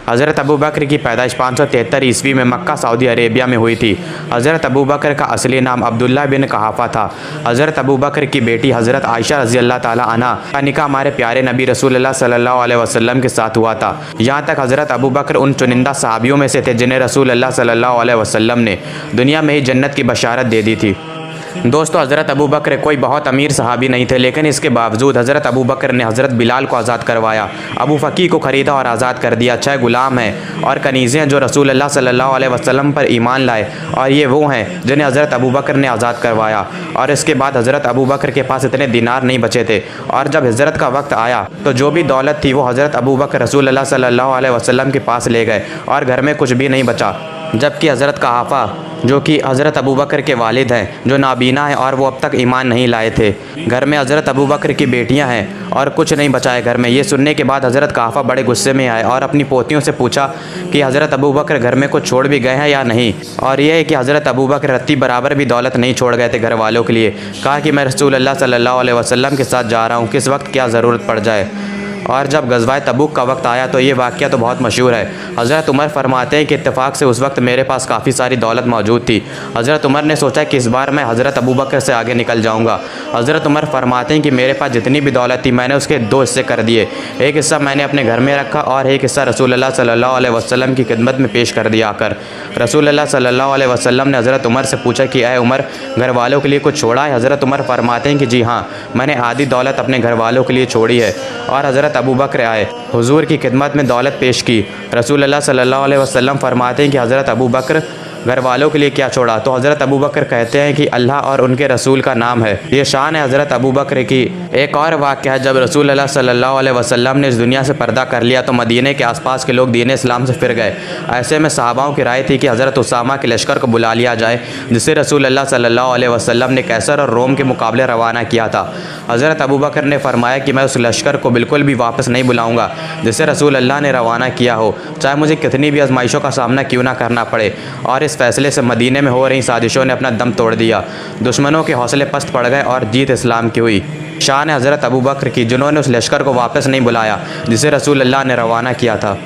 हज़रत अबू बकर की पैदाइश 573 ईस्वी में मक्का सऊदी अरेबिया में हुई थी। हज़रत अबू बकर का असली नाम अब्दुल्ला बिन कहाफ़ा था। हज़रत अबू बकर की बेटी हज़रत आयशा रज़ी अल्लाह ताला अन्हा का निकाह हमारे प्यारे नबी रसूलुल्लाह सल्लल्लाहु अलैहि वसल्लम के साथ हुआ था। यहाँ तक हज़रत अबू बकर उन चुनिंदा सहाबियों में से थे जिन्हें रसूलुल्लाह सल्लल्लाहु अलैहि वसल्लम ने दुनिया में ही जन्नत की बशारत दे दी थी। दोस्तों, हज़रत अबू बकर कोई बहुत अमीर सहाबी नहीं थे, लेकिन इसके बावजूद हज़रत अबू बकर ने हज़रत बिलाल को आज़ाद करवाया, अबू फ़की को ख़रीदा और आज़ाद कर दिया। 6 गुलाम हैं और कनीज़ें हैं जो रसूलुल्लाह सल्लल्लाहु अलैहि वसल्लम पर ईमान लाए, और ये वो हैं जिन्हें हज़रत अबू बकर ने आज़ाद करवाया। और इसके बाद हज़रत अबू बकर के पास इतने दिनार नहीं बचे थे, और जब हिजरत का वक्त आया तो जो भी दौलत थी वो हज़रत अबू बकर रसूलुल्लाह सल्लल्लाहु अलैहि वसल्लम के पास ले गए, और घर में कुछ भी नहीं बचा। जबकि हज़रत कहाफ़ा, जो कि हज़रत अबू बकर के वालिद हैं, जो नाबीना हैं और वो अब तक ईमान नहीं लाए थे, घर में हज़रत अबू बकर की बेटियां हैं और कुछ नहीं बचा है घर में। ये सुनने के बाद हज़रत कहाफ़ा बड़े गुस्से में आए और अपनी पोतियों से पूछा कि हज़रत अबू बकर घर में कुछ छोड़ भी गए हैं या नहीं। और यह है कि हज़रत अबू बकर रत्ती बराबर भी दौलत नहीं छोड़ गए थे घर वालों के लिए। कहा कि मैं रसूलुल्लाह सल्लल्लाहु अलैहि वसल्लम के साथ जा रहा हूँ, किस वक्त क्या ज़रूरत पड़ जाए। और जब गज़वाए तबूक का वक्त आया तो ये वाक़या तो बहुत मशहूर है। हज़रत उमर फरमाते हैं कि इत्तेफाक से उस वक्त मेरे पास काफ़ी सारी दौलत मौजूद थी। हज़रत उमर ने सोचा कि इस बार मैं हज़रत अबू बकर से आगे निकल जाऊंगा। हज़रत उमर फरमाते हैं कि मेरे पास जितनी भी दौलत थी मैंने उसके 2 हिस्से कर दिए। एक हिस्सा मैंने अपने घर में रखा और एक हिस्सा रसूलुल्लाह सल्लल्लाहु अलैहि वसल्लम की खिदमत में पेश कर दिया। आकर रसूलुल्लाह सल्लल्लाहु अलैहि वसल्लम ने हज़रत उमर से पूछा कि ऐ उमर, घर वालों के लिए कुछ छोड़ा है? हज़रत उमर फरमाते हैं कि जी हाँ, मैंने आधी दौलत अपने घर वालों के लिए छोड़ी है। और हज़रत अबू बकर आए, हुजूर की खिदमत में दौलत पेश की। रसूलुल्लाह सल्लल्लाहु अलैहि वसल्लम फरमाते हैं कि हज़रत अबू बकर घर वालों के लिए क्या छोड़ा? तो हज़रत अबू बकर कहते हैं कि अल्लाह और उनके रसूल का नाम है। ये शान है हज़रत अबू बकर की। एक और वाक़या है, जब रसूलुल्लाह सल्लल्लाहु अलैहि वसल्लम ने इस दुनिया से पर्दा कर लिया तो मदीने के आसपास के लोग दीन इस्लाम से फिर गए। ऐसे में सहाबाओं की राय थी कि हज़रत उसामा के लश्कर को बुला लिया जाए, जिसे रसूलुल्लाह सल्लल्लाहु अलैहि वसल्लम ने कैसर और रोम के मुकाबले रवाना किया था। हज़रत अबू बकर ने फरमाया कि मैं उस लश्कर को बिल्कुल भी वापस नहीं बुलाऊँगा जिसे रसूलुल्लाह ने रवाना किया हो, चाहे मुझे कितनी भी आजमाइशों का सामना क्यों ना करना पड़े। और इस फैसले से मदीने में हो रही साजिशों ने अपना दम तोड़ दिया। दुश्मनों के हौसले पस्त पड़ गए और जीत इस्लाम की हुई। शान है हज़रत अबू बकर की, जिन्होंने उस लश्कर को वापस नहीं बुलाया जिसे रसूलुल्लाह ने रवाना किया था।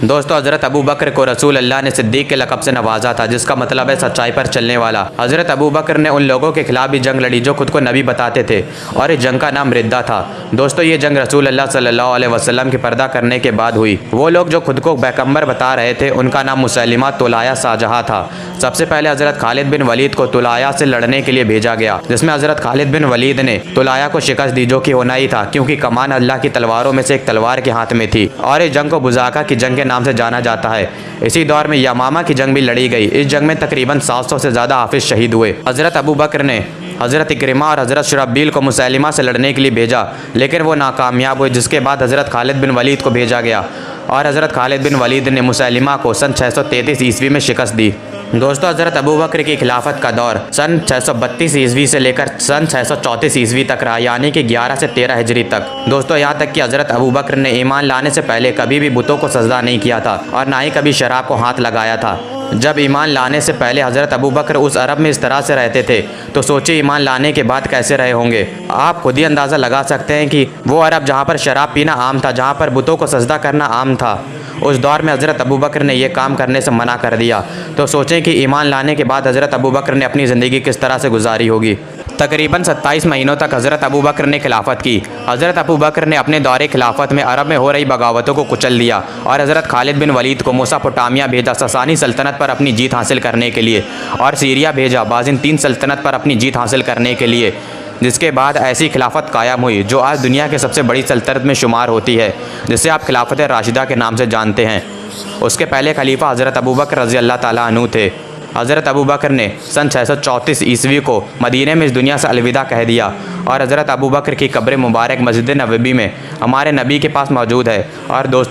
दोस्तों, हज़रत अबू बकर को रसूल अल्लाह ने सिद्दीक़ के लक़ब से नवाजा था, जिसका मतलब है सच्चाई पर चलने वाला। हज़रत अबू बकर ने उन लोगों के खिलाफ भी जंग लड़ी जो खुद को नबी बताते थे, और इस जंग का नाम रिद्दा था। दोस्तों, ये जंग रसूल अल्लाह सल्लल्लाहु अलैहि वसल्लम के पर्दा करने के बाद हुई। वो लोग जो खुद को पैगंबर बता रहे थे उनका नाम मुसैलिमा तुलाया शाहजहाँ था। सबसे पहले हज़रत खालिद बिन वलीद को तुलाया से लड़ने के लिए भेजा गया, जिसमें हज़रत खालिद बिन वलीद ने तुलाया को शिकस्त दी, जो कि होना ही था क्योंकि कमान अल्लाह की तलवारों में से एक तलवार के हाथ में थी। और इस जंग को बुज़ाका की जंग के नाम से जाना जाता है। इसी दौर में यमामा की जंग भी लड़ी गई। इस जंग में तकरीबन 700 से ज़्यादा हाफिज शहीद हुए। हज़रत अबू बकर ने हज़रत इक्रिमा और हज़रत शुरहबील को मुसैलिमा से लड़ने के लिए भेजा, लेकिन वो नाकामयाब हुए, जिसके बाद हज़रत खालिद बिन वलीद को भेजा गया और हज़रत खालिद बिन वलीद ने मुसैलिमा को सन 633 ईस्वी में शिकस्त दी। दोस्तों, हज़रत अबू बकर की खिलाफत का दौर सन 632 ईस्वी से लेकर सन 634 ईस्वी तक रहा, यानी कि 11 से 13 हिजरी तक। दोस्तों, यहाँ तक कि हज़रत अबू बकर ने ईमान लाने से पहले कभी भी बुतों को सजदा नहीं किया था और ना ही कभी शराब को हाथ लगाया था। जब ईमान लाने से पहले हज़रत अबू बकर उस अरब में इस तरह से रहते थे, तो सोचिए ईमान लाने के बाद कैसे रहे होंगे। आप खुद ही अंदाज़ा लगा सकते हैं कि वो अरब जहाँ पर शराब पीना आम था, जहाँ पर बुतों को सजदा करना आम था, उस दौर में हज़रत अबू बकर ने यह काम करने से मना कर दिया। तो सोचें कि ईमान लाने के बाद हज़रत अबू बकर ने अपनी ज़िंदगी किस तरह से गुजारी होगी। तकरीबन 27 महीनों तक हज़रत अबू बकर ने खिलाफत की। हज़रत अबू बकर ने अपने दौरे खिलाफत में अरब में हो रही बगावतों को कुचल दिया और हज़रत खालिद बिन वलीद को मेसोपोटामिया भेजा ससानी सल्तनत पर अपनी जीत हासिल करने के लिए, और सीरिया भेजा बाज़ंतीन सल्तनत पर अपनी जीत हासिल करने के लिए, जिसके बाद ऐसी खिलाफत कायम हुई जो आज दुनिया की सबसे बड़ी सल्तनत में शुमार होती है, जिसे आप खिलाफत राशिदा के नाम से जानते हैं। उसके पहले खलीफा हज़रत अबू बकर रज़ी अल्लाह ताला अन्हु थे। हज़रत अबू बकर ने सन 634 ईस्वी को मदीने में इस दुनिया से अलविदा कह दिया, और हज़रत अबू बकर की कब्र मुबारक मस्जिद नबवी में हमारे नबी के पास मौजूद है। और दोस्तों,